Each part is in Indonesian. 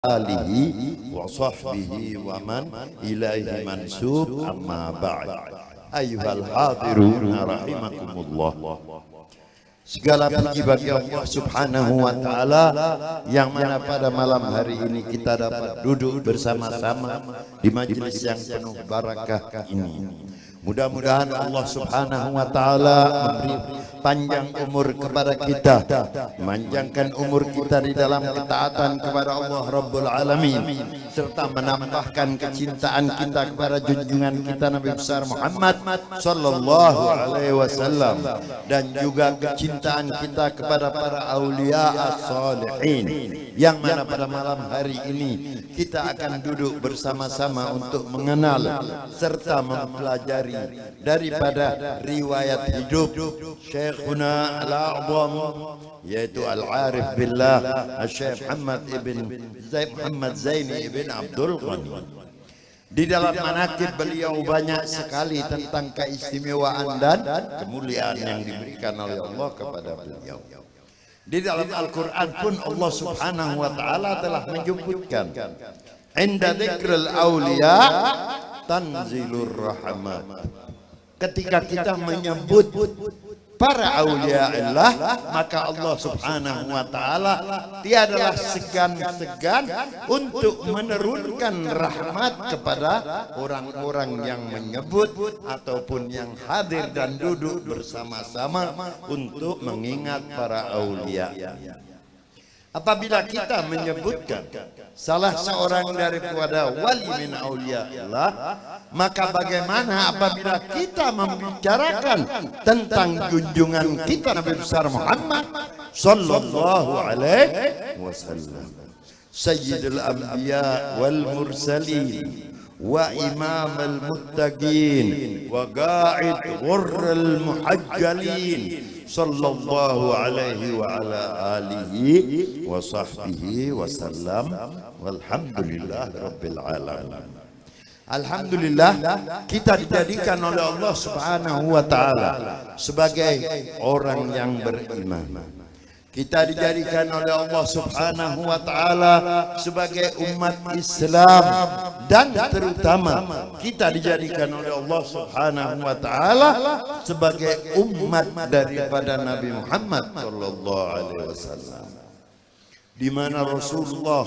alihi wa sahbihi wa man ilaihi mansub, amma ba'd. Ayyuhal hadirun rahimakumullah. Segala puji bagi Allah Subhanahu wa taala yang mana pada malam hari ini kita dapat duduk bersama-sama di majelis yang penuh barakah ini. Mudah-mudahan Allah Subhanahu wa taala memberi panjang umur kepada kita, memanjangkan umur kita di dalam ketaatan kepada Allah Rabbul Alamin, serta menambahkan kecintaan kita kepada junjungan kita Nabi besar Muhammad sallallahu alaihi wasallam, dan juga kecintaan kita kepada para aulia as-salihin, yang mana pada malam hari ini kita akan duduk bersama-sama untuk mengenal serta mempelajari daripada riwayat hidup Syekhuna al-A'zam, yaitu al-Arif billah Syekh Muhammad Zaini ibn Abdul Ghani. Di dalam manaqib beliau banyak sekali tentang keistimewaan dan kemuliaan yang diberikan oleh Allah kepada beliau. Di dalam Al-Quran pun Allah Subhanahu wa taala telah menyebutkan, inda dzikril auliya tanzilur rahmat. Ketika kita menyebut para aulia Allah, maka Allah Subhanahu wa taala tiadalah segan-segan untuk menurunkan rahmat kepada orang-orang yang menyebut ataupun yang hadir dan duduk bersama-sama untuk mengingat para aulia. Apabila kita menyebutkan salah seorang daripada wali min aulia Allah, maka bagaimana apabila kita membicarakan tentang junjungan kita Nabi besar Muhammad sallallahu alaihi wasallam, sayyidul anbiya wal mursalin wa imamul muttaqin wa qa'id ghurrul muhajjalin sallallahu alaihi wa ala alihi wa sahbihi wa sallam, walhamdulillah rabbil alamin. Alhamdulillah, kita dijadikan oleh Allah Subhanahu wa taala sebagai orang yang beriman. Kita dijadikan oleh Allah Subhanahu wa taala sebagai umat Islam, dan terutama kita dijadikan oleh Allah Subhanahu wa taala sebagai umat daripada Nabi Muhammad sallallahu alaihi wasallam, di mana Rasulullah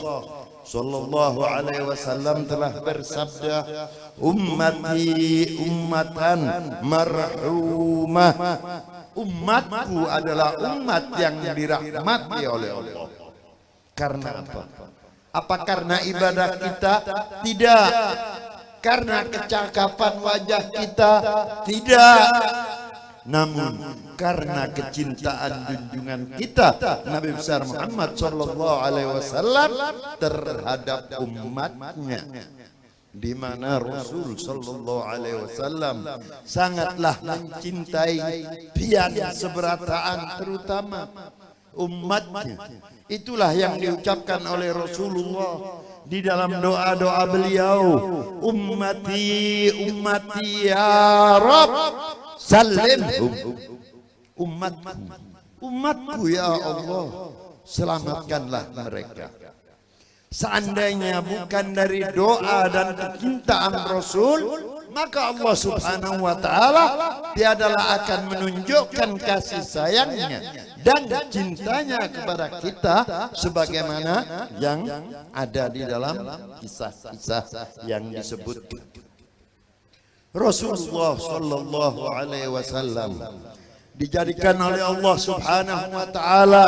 sallallahu alaihi wasallam telah bersabda, ummati ummatan marhumah. Umatku adalah umat yang dirahmati oleh Allah. Karena apa? Apa karena ibadah kita? Tidak. Karena kecakapan wajah kita? Tidak. Namun karena kecintaan junjungan kita Nabi besar Muhammad sallallahu alaihi wasallam terhadap umatnya, di mana Rasul sallallahu alaihi wasallam sangatlah mencintai pian seberataan terutama umatnya. Itulah yang diucapkan oleh Rasulullah di dalam doa-doa beliau, ummati ummati ya Rabb salimhum. Umatku ya Allah, selamatkanlah mereka. Seandainya bukan dari doa dan kecintaan Rasul, maka Allah Subhanahu wa taala tiadalah akan menunjukkan kasih sayangnya dan cintanya kepada kita sebagaimana yang ada di dalam kisah-kisah yang disebutkan. Rasulullah sallallahu alaihi wasallam dijadikan oleh Allah Subhanahu wa taala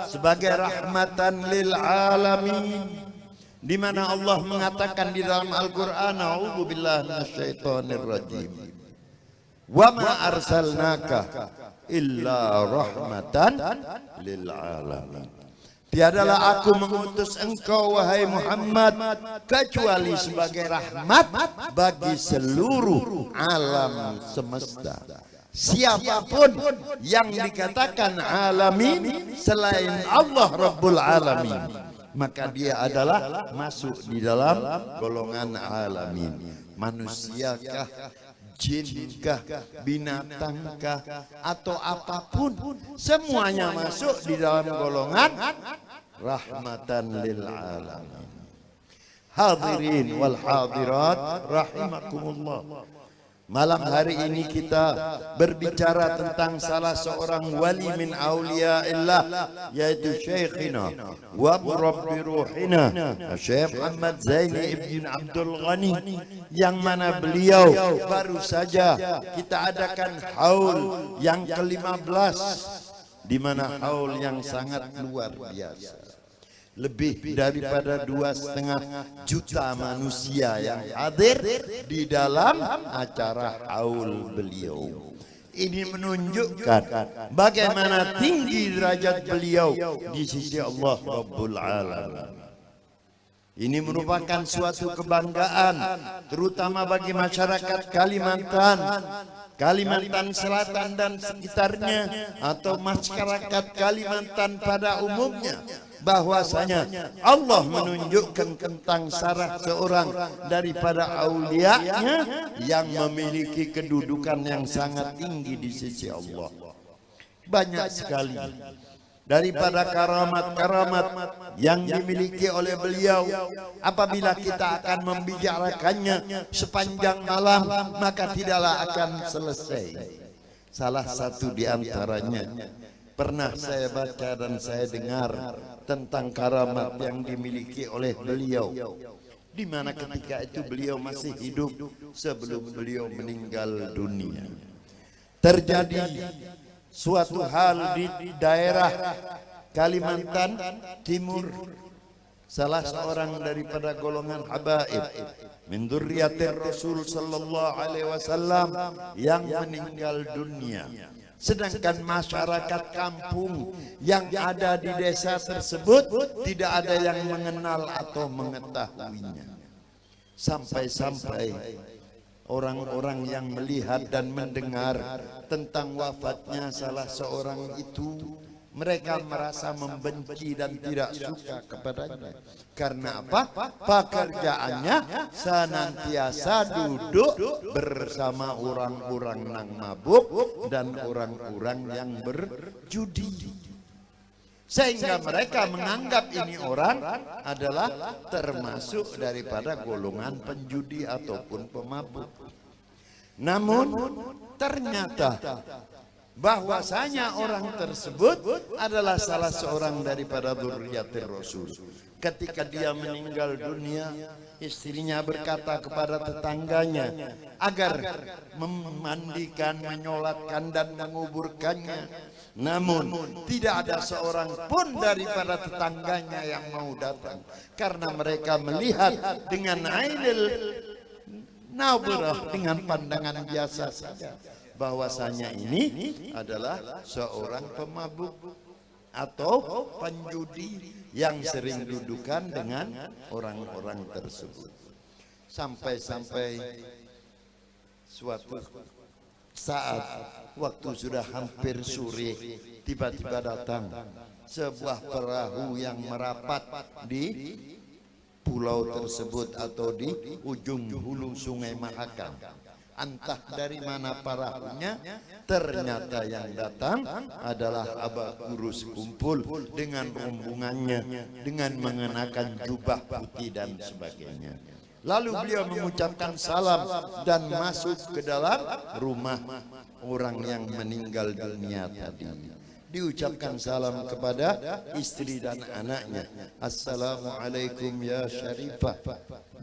sebagai rahmatan lil alamin, di mana Allah mengatakan di dalam Al-Qur'an, a'udzubillahi minasyaitonir rajim, wa ma arsalnaka illa rahmatan lil alamin. Tiadalah aku mengutus engkau wahai Muhammad kecuali sebagai rahmat bagi seluruh alam semesta. Siapapun yang dikatakan alamin selain Allah Rabbul Alamin, maka dia adalah masuk di dalam golongan alamin. Manusiakah, jinkah, binatangkah, atau apapun, semuanya masuk di dalam golongan rahmatan lil alamin. hadirin wal hadirat rahimakumullah. Malam hari ini kita berbicara tentang salah seorang wali min awliyaillah, yaitu Syekhina wa murabbi ruhina Syekh Muhammad Zaini ibn Abdul Ghani, yang mana beliau baru saja kita adakan haul yang ke-15, di mana haul yang sangat luar biasa. Lebih daripada 2,5 juta manusia yang hadir di dalam acara haul beliau. Ini menunjukkan bagaimana tinggi derajat beliau di sisi Allah Rabbul Alamin. Ini merupakan suatu kebanggaan terutama bagi masyarakat Kalimantan Selatan dan sekitarnya, atau masyarakat Kalimantan pada umumnya, bahwasanya Allah menunjukkan tentang salah seorang daripada aulianya yang memiliki kedudukan yang sangat tinggi di sisi Allah. Banyak sekali daripada karamat-karamat yang dimiliki oleh beliau. Apabila kita akan membicarakannya sepanjang malam, maka tidaklah akan selesai. Salah satu di antaranya pernah saya baca dan saya dengar tentang karamat yang dimiliki oleh beliau, di mana ketika itu beliau masih hidup sebelum beliau meninggal dunia. Terjadi suatu hal di daerah Kalimantan Timur, salah seorang daripada golongan habaib min dzurriyyatir Rasul sallallahu alaihi wasallam yang meninggal dunia. Sedangkan masyarakat kampung yang ada di desa tersebut tidak ada yang mengenal atau mengetahuinya. Sampai-sampai orang-orang yang melihat dan mendengar tentang wafatnya salah seorang itu, mereka merasa membenci dan tidak suka kepadanya. Karena apa? Pekerjaannya senantiasa duduk bersama orang-orang yang mabuk dan orang-orang yang berjudi. Sehingga mereka menganggap ini orang adalah termasuk daripada golongan penjudi ataupun pemabuk. Namun ternyata bahwasanya orang tersebut adalah salah seorang daripada dzurriyyatir Rasul. Ketika dia meninggal dunia, istrinya berkata kepada tetangganya agar memandikan, menyolatkan dan menguburkannya. Namun tidak ada seorang pun daripada tetangganya yang mau datang, karena mereka melihat dengan ainil nabrah, dengan pandangan biasa saja, bahwasanya ini adalah seorang pemabuk atau penjudi yang sering dudukan dengan orang-orang tersebut. Sampai-sampai suatu saat waktu sudah hampir sore, tiba-tiba datang sebuah perahu yang merapat di pulau tersebut atau di ujung hulu Sungai Mahakam. Entah dari mana perahunya, ternyata yang datang adalah Aba Guru Sekumpul dengan rombongannya, dengan mengenakan jubah putih dan sebagainya. Lalu beliau mengucapkan salam dan masuk ke dalam rumah orang yang meninggal dunia tadi. Diucapkan salam kepada istri dan anaknya. Assalamualaikum ya Syarifah.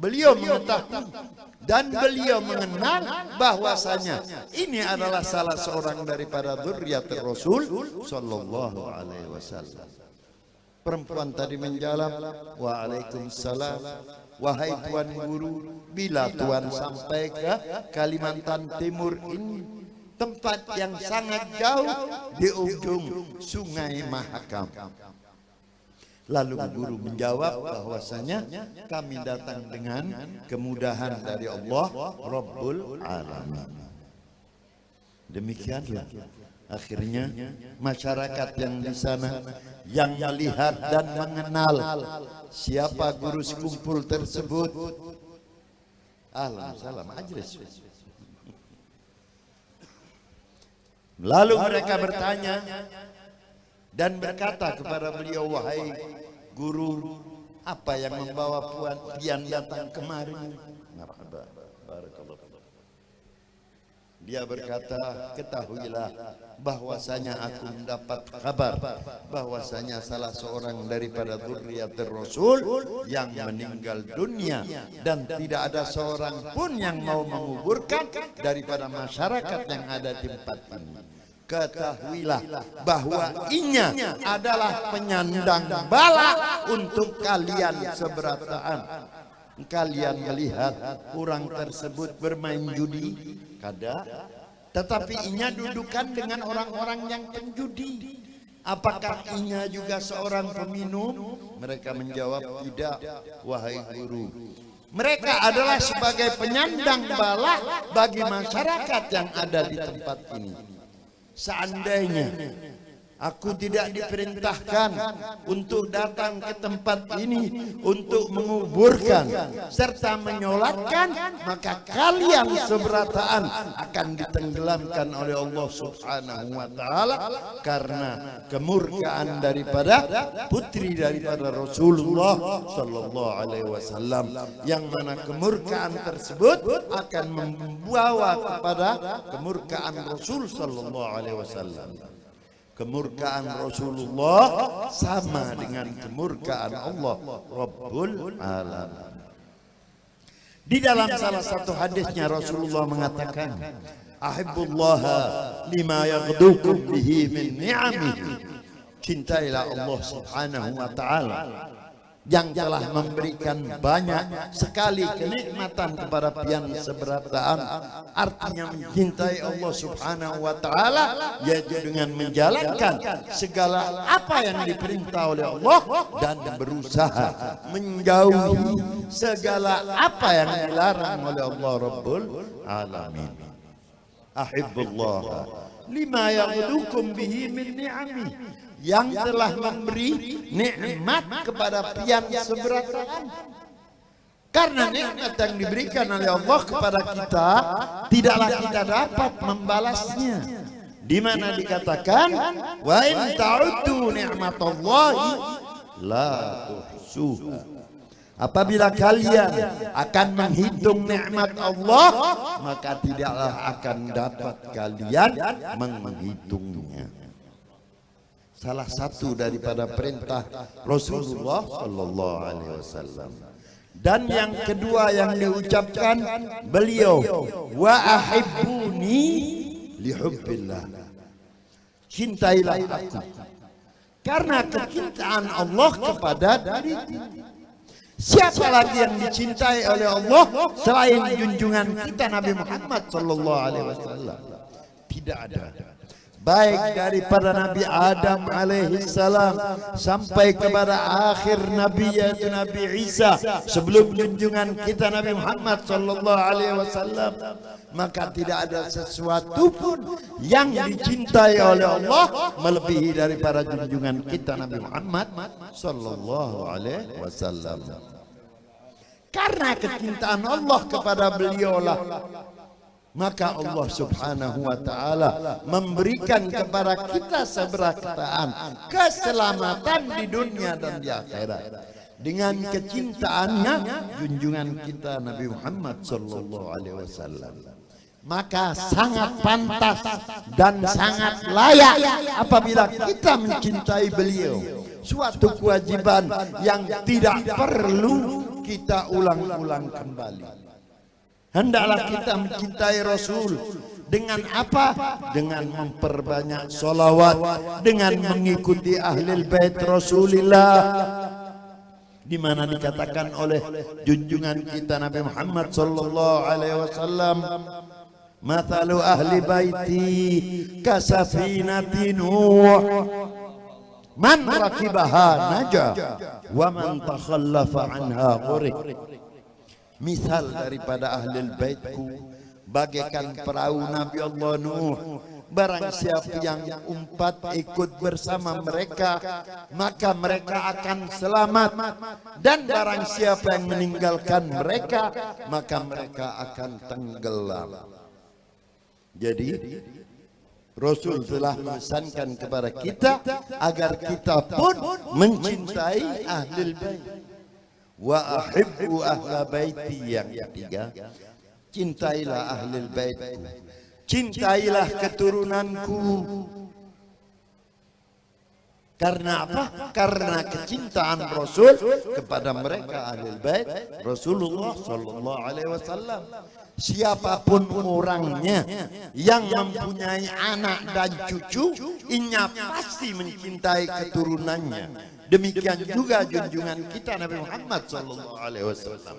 Beliau mengetahui dan beliau mengenal bahwasanya ini adalah salah seorang daripada dzurriyyatir Rasul sallallahu alaihi wasallam. Perempuan tadi menjawab, "Waalaikumsalam. Wahai Tuan Guru, bila Tuan sampai ke Kalimantan Timur ini, tempat yang sangat jauh di ujung Sungai Mahakam." Lalu guru menjawab bahwasanya kami datang dengan kemudahan dari Allah Rabbul Alamin. Demikianlah akhirnya masyarakat yang di sana yang melihat dan mengenal siapa guru sekumpul tersebut. Salam ajlis. Lalu mereka bertanya dan berkata kepada beliau, "Wahai guru, Apa yang membawa Pian datang kemari? Marhaba, barakallahu. Dia berkata, ketahuilah bahwasanya aku mendapat kabar bahwasanya salah seorang daripada dzurriyyatir Rasul yang meninggal dunia, dan tidak ada seorang pun yang mau menguburkan daripada masyarakat yang ada di tempat ini. Ketahuilah bahwa inya adalah penyandang bala untuk kalian seberataan. Kalian melihat orang tersebut bermain judi, kada, tetapi inya dudukan dengan orang-orang yang penjudi. Apakah inya juga seorang peminum? Mereka menjawab, tidak, wahai guru. Mereka adalah sebagai penyandang bala bagi masyarakat yang ada di tempat ini. Seandainya aku tidak diperintahkan untuk datang ke tempat ini untuk menguburkan serta menyolatkan, maka kalian seberataan akan ditenggelamkan oleh Allah Subhanahu wa taala karena kemurkaan daripada putri daripada Rasulullah sallallahu alaihi wasallam, yang mana kemurkaan tersebut akan membawa kepada kemurkaan Rasul sallallahu alaihi wasallam. Kemurkaan Rasulullah sama dengan kemurkaan Allah Rabbul Alamin. Di dalam salah satu hadisnya Rasulullah mengatakan, ahibbullaha lima yaghdukum bihi min ni'amihi. Cintailah Allah Subhanahu wa taala yang telah memberikan banyak sekali kenikmatan kepada pian seberataan. Artinya mencintai Allah Subhanahu wa taala yaitu dengan menjalankan segala apa yang diperintah oleh Allah dan berusaha menjauhi segala apa yang dilarang oleh Allah Rabbul Alamin. Ahibbullah lima yaghdukum bihi min ni'ami, yang telah memberi nikmat kepada pian seberataan. Karena nikmat yang diberikan oleh Allah kepada kita tidaklah kita dapat membalasnya. Di mana dikatakan, wa in ta'uddu ni'matallahi la tuhsuha. Apabila kalian akan menghitung nikmat Allah, maka tidaklah akan dapat kalian menghitungnya. Salah satu daripada perintah Rasulullah sallallahu alaihi wasallam. Dan yang kedua yang diucapkan beliau, wa ahibbuni lihubbillah. Cintailah aku karena kecintaan Allah kepada diriku. Siapa lagi yang dicintai oleh Allah selain junjungan kita Nabi Muhammad sallallahu alaihi wasallam? Tidak ada. Baik daripada Nabi Adam alaihi salam sampai kepada akhir Nabi yaitu Nabi Isa sebelum junjungan kita Nabi Muhammad sallallahu alaihi wasallam, maka tidak ada sesuatu pun yang dicintai oleh Allah melebihi daripada junjungan kita Nabi Muhammad sallallahu alaihi wasallam. Karena kecintaan Allah kepada beliaulah, maka Allah Subhanahu wa taala memberikan kepada kita seberataan keselamatan di dunia dan di akhirat dengan kecintaannya junjungan kita Nabi Muhammad sallallahu alaihi wasallam. Maka sangat pantas dan sangat layak apabila kita mencintai beliau, suatu kewajiban yang tidak perlu kita ulang-ulang kembali. Hendaklah kita mencintai Rasul dengan apa? Dengan memperbanyak solawat, dengan mengikuti ahlul bait Rasulillah, di mana dikatakan oleh junjungan kita Nabi Muhammad sallallahu alaihi wasallam, mathalu ahli baiti kasafinati Nuh, man rakibaha naja wa man takhallafa anha ghurik. Misal daripada ahlul baitku bagaikan perahu Nabi Allah Nuh. Barang siapa yang umpat ikut bersama mereka, maka mereka akan selamat. Dan barang siapa yang meninggalkan mereka, maka mereka akan tenggelam. Jadi Rasul telah memesankan kepada kita agar kita pun mencintai ahlul bait. Wa ahibbu ahla baiti, yang ketiga, cintailah ahlul baitku, cintailah keturunanku. Karena apa? Karena kecintaan Rasul kepada mereka ahlul bait Rasulullah sallallahu alaihi wasallam. Siapapun orangnya yang mempunyai anak dan cucu, inya pasti mencintai keturunannya. Demikian juga junjungan kita Nabi Muhammad sallallahu alaihi wasallam.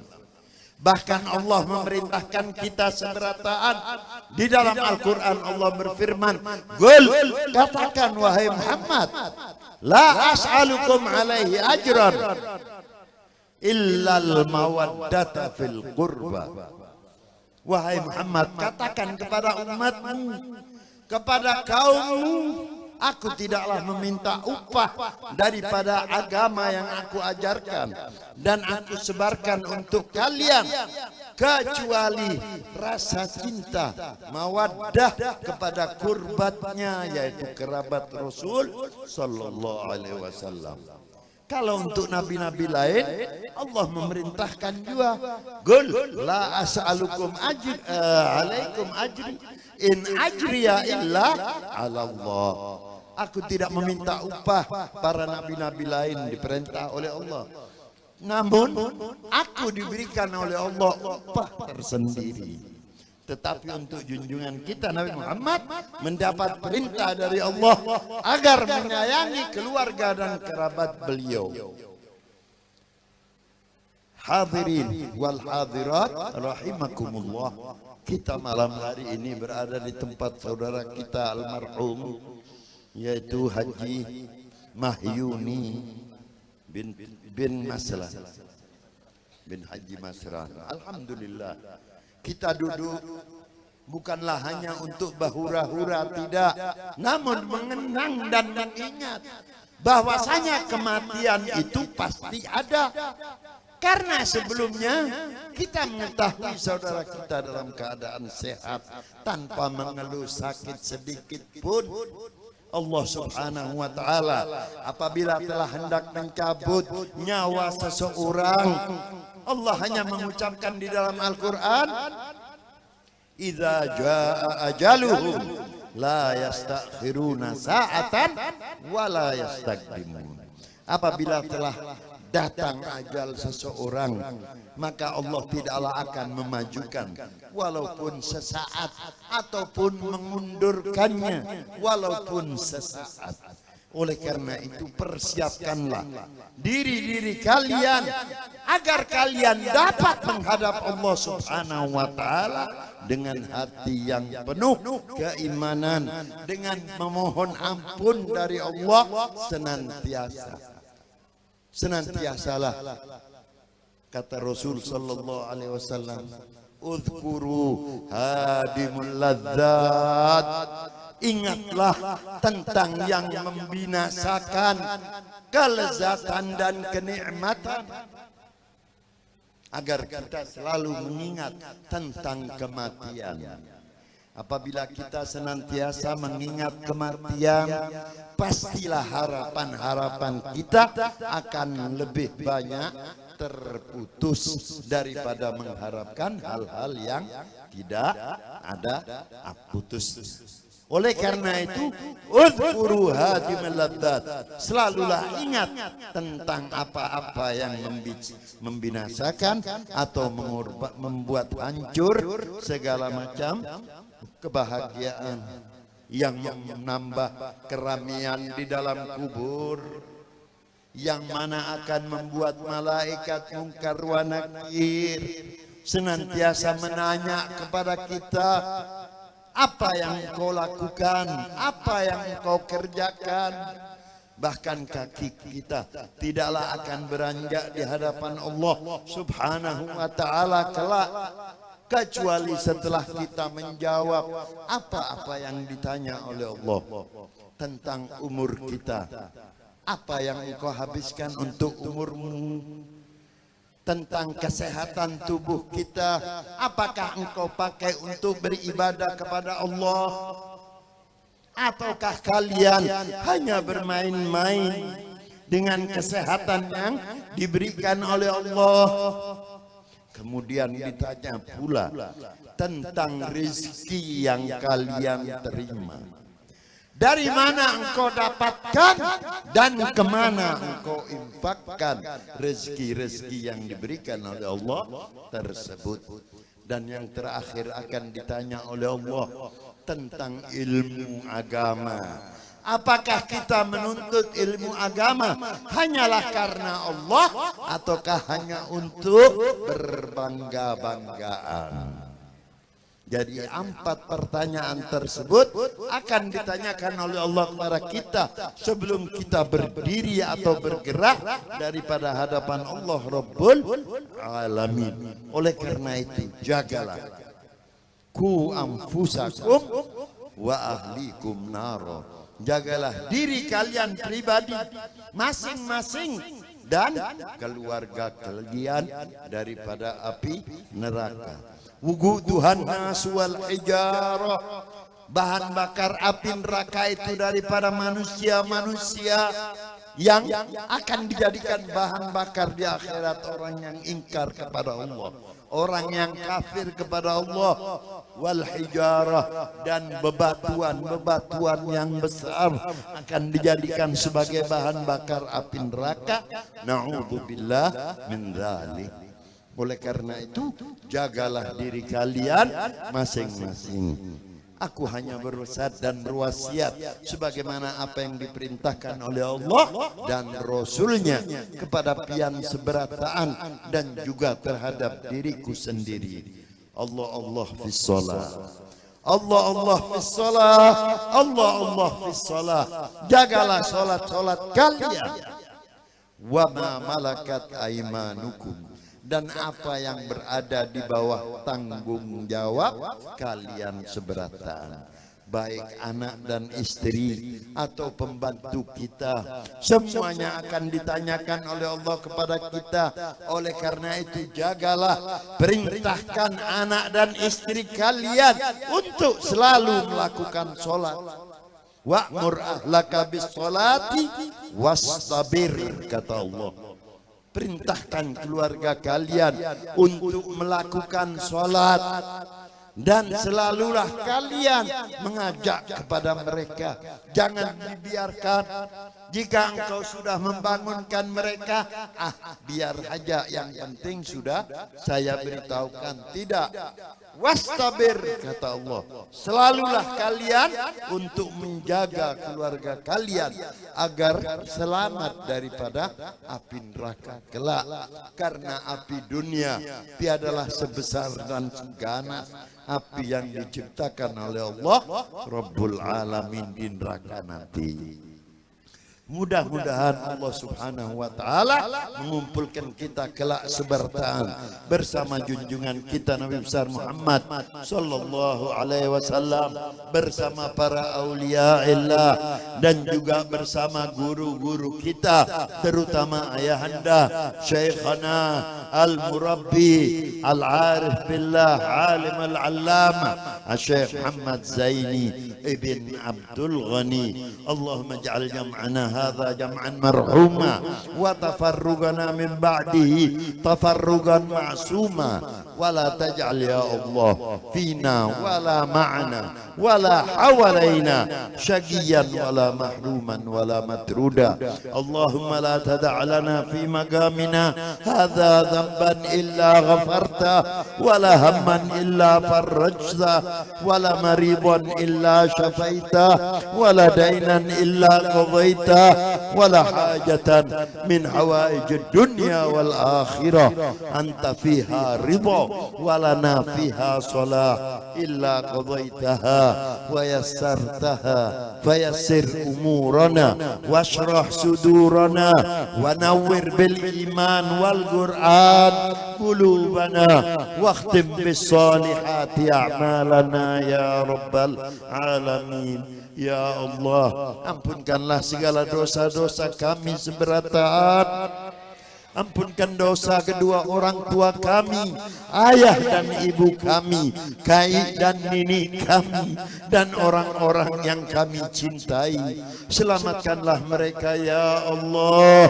Bahkan Allah memerintahkan kita seberataan. Di dalam Al-Quran Allah berfirman, "Qul," katakan wahai Muhammad, "la as'alukum alaihi ajran illal mawaddata fil qurba." Wahai Muhammad, katakan kepada umatmu, kepada kaummu, aku tidaklah meminta upah daripada agama yang aku ajarkan dan aku sebarkan untuk kalian, kecuali rasa cinta, mawaddah kepada kurbatnya, yaitu kerabat Rasul sallallahu alaihi wasallam. Kalau untuk nabi-nabi lain, Allah memerintahkan juga, "Qul la as'alukum alaikum ajri in ajriya illa 'ala Allah." Aku tidak meminta upah. Para nabi-nabi lain diperintah oleh Allah. Namun aku diberikan oleh Allah upah tersendiri. Tetapi untuk junjungan kita Nabi Muhammad mendapat perintah dari Allah agar menyayangi keluarga dan kerabat beliau. Hadirin wal hadirat rahimakumullah. Kita malam hari ini berada di tempat saudara kita almarhum, yaitu Haji Mahyuni bin Maslan bin Haji Maslan. Alhamdulillah, kita duduk bukanlah hanya untuk bahura-hura, tidak, namun mengenang dan mengingat bahwasanya kematian itu pasti ada. Karena sebelumnya kita mengetahui saudara kita dalam keadaan sehat tanpa mengeluh sakit sedikit pun. Allah subhanahu wa ta'ala apabila telah hendak mencabut nyawa seseorang, Allah hanya mengucapkan di dalam Al-Quran, "Idza jaa ajaluhum la yastakhiruna sa'atan wa la yastaqdimun." Apabila telah datang ajal seseorang, maka Allah tidaklah akan memajukan walaupun sesaat ataupun mengundurkannya walaupun sesaat. Oleh karena itu persiapkanlah diri-diri kalian agar kalian dapat menghadap Allah subhanahu wa ta'ala dengan hati yang penuh keimanan, dengan memohon ampun dari Allah senantiasalah. Kata Rasul sallallahu alaihi wasallam, "Udhkuru hadimul ladzat." Ingatlah tentang yang membinasakan kelezatan dan kenikmatan, agar kita selalu mengingat tentang kematian. Apabila kita senantiasa mengingat kematian, pastilah harapan-harapan kita akan lebih banyak terputus daripada mengharapkan hal-hal yang tidak ada putus. Oleh karena itu, udhkuru hadimul ladzat, selalulah ingat tentang apa-apa yang membinasakan atau membuat hancur segala macam kebahagiaan, yang menambah keramaian di dalam kubur, yang mana akan membuat malaikat mungkar wa nakir senantiasa menanya kepada kita, apa yang kau lakukan, apa yang kau kerjakan. Bahkan kaki kita tidaklah akan beranjak di hadapan Allah subhanahu wa ta'ala kelak, kecuali setelah kita menjawab apa-apa yang ditanya oleh Allah tentang umur kita. Apa yang engkau habiskan untuk umurmu? Tentang kesehatan tubuh kita, apakah engkau pakai untuk beribadah kepada Allah? Ataukah kalian hanya bermain-main dengan kesehatan yang diberikan oleh Allah. Kemudian ditanya pula tentang rezeki yang kalian terima. Dari mana engkau dapatkan dan kemana engkau infakkan rezeki-rezeki yang diberikan oleh Allah tersebut. Dan yang terakhir akan ditanya oleh Allah tentang ilmu agama. Apakah kita menuntut ilmu agama hanyalah karena Allah ataukah hanya untuk berbangga-banggaan? Jadi 4 pertanyaan tersebut akan ditanyakan oleh Allah kepada kita sebelum kita berdiri atau bergerak daripada hadapan Allah Rabbul Alamin. Oleh karena itu jagalah ku anfusakum wa ahlikum naro. Jagalah diri kalian pribadi masing-masing dan keluarga kalian daripada api neraka. Wuguduhan nas wal hijarah, bahan bakar api neraka itu daripada manusia-manusia yang akan dijadikan bahan bakar di akhirat orang yang ingkar kepada Allah, orang yang kafir kepada Allah. Wal hijarah, dan bebatuan yang besar akan dijadikan sebagai bahan bakar api neraka. Na'udzubillah min dzalik. Oleh karena itu jagalah diri kalian masing-masing. Aku hanya berwasiat dan berwasiat sebagaimana apa yang diperintahkan oleh Allah dan Rasulnya kepada pian seberataan dan juga terhadap diriku sendiri. Allah fis shalah, Allah fis shalah, Allah fis shalah. Jagalah salat kalian. Wa ma malakat aimanukum, dan apa yang berada di bawah tanggung jawab kalian seberatan, baik anak dan istri atau pembantu kita, semuanya akan ditanyakan oleh Allah kepada kita. Oleh karena itu jagalah, perintahkan anak dan istri kalian untuk selalu melakukan sholat. Wa'mur ahlaka bis sholati wastabir, kata Allah. Perintahkan keluarga kalian untuk melakukan sholat dan selalulah kalian mengajak kepada mereka. Jangan dibiarkan jika engkau sudah membangunkan mereka, biar aja, yang penting sudah saya beritahukan. Tidak. Wastabir, kata Allah, selalulah kalian untuk menjaga keluarga kalian agar selamat daripada api neraka kelak. Karena api dunia tiadalah sebesar dan seganas api yang diciptakan oleh Allah Rabbul Alamin di neraka nanti. Mudah-mudahan Allah Subhanahu wa taala mengumpulkan kita kelak sebertaan bersama junjungan kita Nabi besar Muhammad sallallahu alaihi wasallam, bersama para auliaillah dan juga bersama guru-guru kita, terutama ayahanda Syekhana Al-Murabbi Al-Arif Billah Alim Al-Allama Syekh Muhammad Zaini ibn Abdul Ghani. Allahumma ij'al jam'ana هذا جمعا مرحوما وتفرقنا من بعده تفرقا معصوما ولا تجعل يا الله فينا ولا معنا ولا حوالينا شقيا ولا محروما ولا مترودا. اللهم لا تدع لنا في مقامنا هذا ذنبا إلا غفرته ولا هما إلا فرجته ولا مريضا إلا شفيته ولا دينا إلا قضيته ولا حاجة من حوائج الدنيا والآخرة أنت فيها رضا ولنا فيها صلاة إلا قضيتها ويسرتها فيسر أمورنا واشرح صدورنا ونور بالإيمان والقرآن قلوبنا واختم بالصالحات أعمالنا يا رب العالمين. Ya Allah, ampunkanlah segala dosa-dosa kami seberatan. Ampunkan dosa kedua orang tua kami, ayah dan ibu kami, kakek dan nenek kami, dan orang-orang yang kami cintai. Selamatkanlah mereka ya Allah.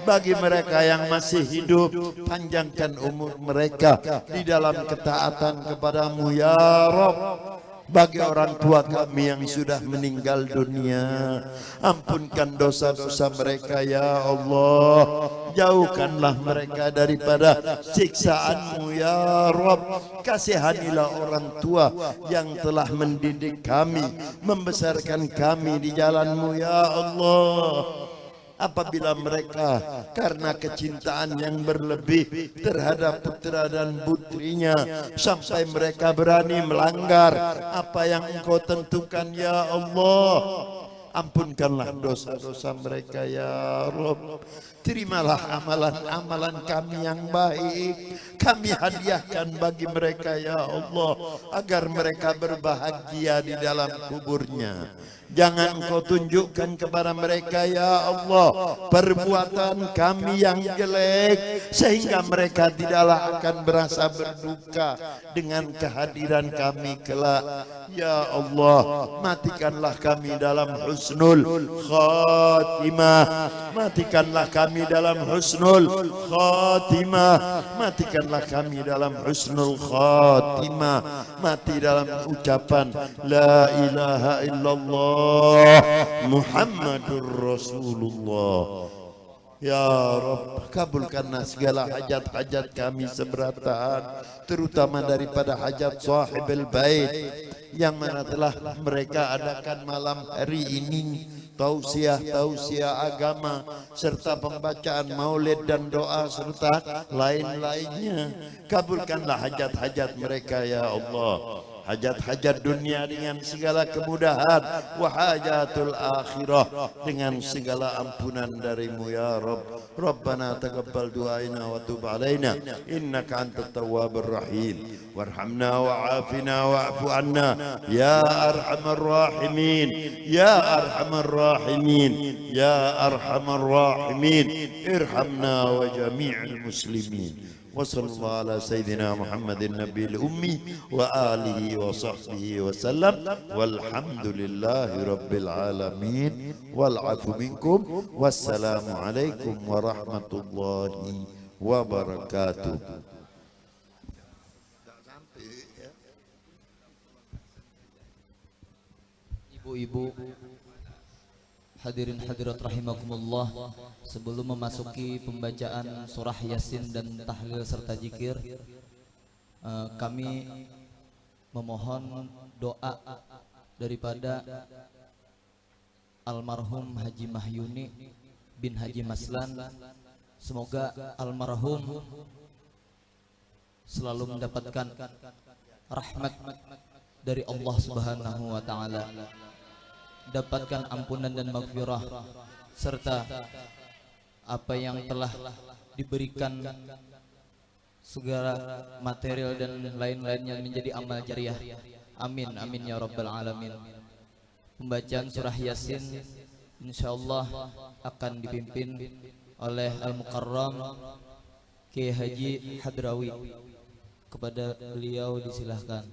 Bagi mereka yang masih hidup, panjangkan umur mereka di dalam ketaatan kepadamu ya Rabb. Bagi orang tua kami yang sudah meninggal dunia, ampunkan dosa-dosa mereka ya Allah. Jauhkanlah mereka daripada siksaan-Mu ya Rabb. Kasihanilah orang tua yang telah mendidik kami, membesarkan kami di jalan-Mu ya Allah. Apabila mereka karena kecintaan yang berlebih terhadap putra dan putrinya sampai mereka berani melanggar apa yang Engkau tentukan ya Allah, ampunkanlah dosa-dosa mereka ya Rabb. Terimalah amalan-amalan kami yang baik, kami hadiahkan bagi mereka ya Allah, agar mereka berbahagia di dalam kuburnya. Jangan Engkau tunjukkan kepada mereka ya Allah perbuatan kami yang jelek, sehingga mereka tidaklah akan berasa berduka dengan kehadiran kami kelak. Ya Allah, matikanlah kami dalam husnul khatimah, matikanlah kami dalam husnul khatimah, matikanlah kami dalam husnul khatimah, mati dalam ucapan la ilaha illallah Muhammadur Rasulullah. Ya Rabb, kabulkanlah segala hajat-hajat kami seberatan, terutama daripada hajat sahibul bait yang mana telah mereka adakan malam hari ini, tausiah agama serta pembacaan maulid dan doa serta lain-lainnya. Kabulkanlah hajat-hajat mereka ya Allah. Hajat-hajat dunia dengan segala kemudahan, wa hajatul akhirah dengan segala ampunan darimu ya Rabb. Rabbana taqabbal du'aina wa tub alaina innaka antat tawwabur rahim, warhamna wa'afina wa'fu anna ya arhamar rahimin ya arhamar rahimin ya arhamar rahimin. Irhamna wa jami'al muslimin. وصلى الله على سيدنا محمد النبي الأمي وآله وصحبه وسلم والحمد لله رب العالمين والعفو منكم والسلام عليكم ورحمة الله وبركاته. Ibu-ibu, hadirin hadirat rahimakumullah, sebelum memasuki pembacaan surah Yasin dan tahlil serta zikir, kami memohon doa daripada almarhum Haji Mahyuni bin Haji Maslan. Semoga almarhum selalu mendapatkan rahmat dari Allah Subhanahu wa taala, dapatkan ampunan dan maghfirah, serta apa yang telah diberikan segala material dan lain-lainnya menjadi amal jariah. Amin amin ya rabbal alamin. Pembacaan surah Yasin insyaallah akan dipimpin oleh Al-Mukarram Kiai Haji Hadrawi. Kepada beliau disilahkan.